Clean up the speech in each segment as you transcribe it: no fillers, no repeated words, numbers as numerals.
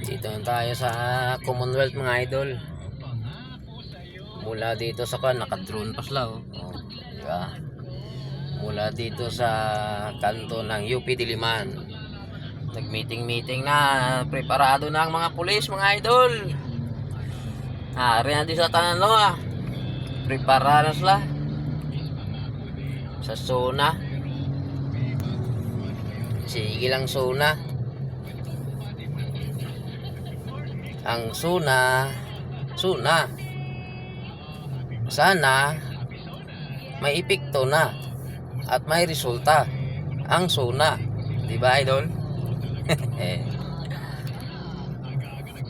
Dito na tayo sa Commonwealth mga idol. Mula dito sa naka-drone pa sila oh. Diba? Mula dito sa kanto ng UP Diliman. Nag-meeting na, preparado na ang mga pulis mga idol. Ari na din sa tanan no ah. Preparado sila sa zona. Sige lang zona. Ang suna sana may epekto na at may resulta ang suna, di ba idol?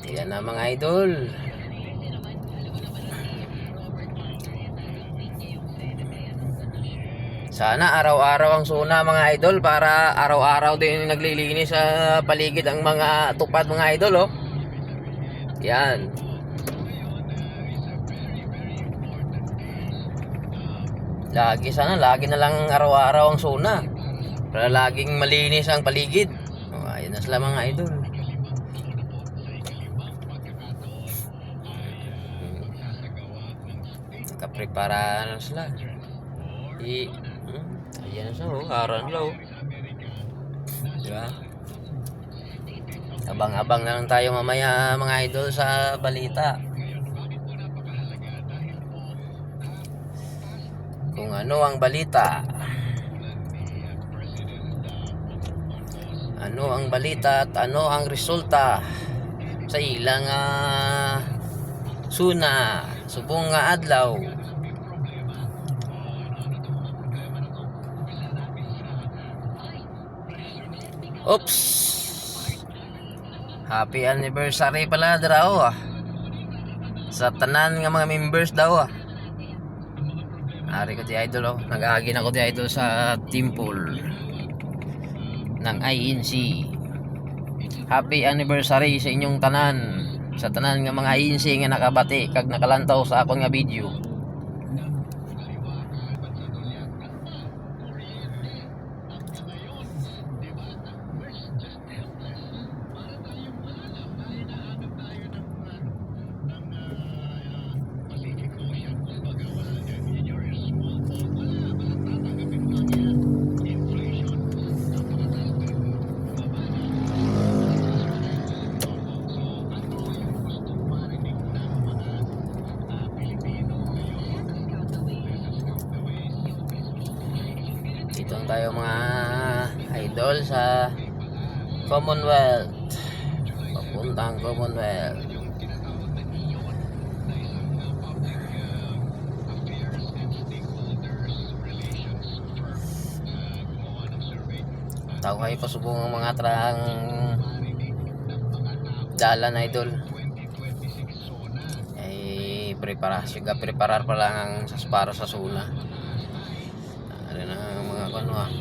Yan na mga idol. Sana araw-araw ang suna mga idol, para araw-araw din naglilinis sa paligid ang mga tupad mga idol oh. Yan. Lagi na lang araw-araw ang suna para laging malinis ang paligid. Oh, ayun na sila mga idol. Nakaprepara na sila. Ayan na sila oh, aran low. Diba? Abang-abang na lang tayo mamaya mga idol sa balita. Kung ano ang balita. Ano ang balita at ano ang resulta sa ilang suna subong nga adlaw. Oops. Happy anniversary pala daw ah. Sa tanan nga mga members daw ah. Ari ko di idol oh. Nag-aagin ako di idol sa temple ng INC. Happy anniversary sa inyong tanan. Sa tanan nga mga INC nga nakabati kag nakalantaw sa akong nga video. Dito tayo mga idol sa Commonwealth. Papuntang Commonwealth. Tao kayo pasubong ang mga trang dalan idol. Ay preparar pa lang ang para sa suna. Ano na mga kano ah.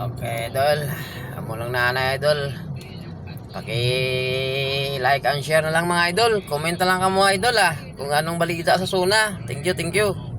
Okay idol, amo lang na idol. Paki-like and share na lang mga idol. Comment na lang kamo idol ah kung anong balita sa suna. Thank you.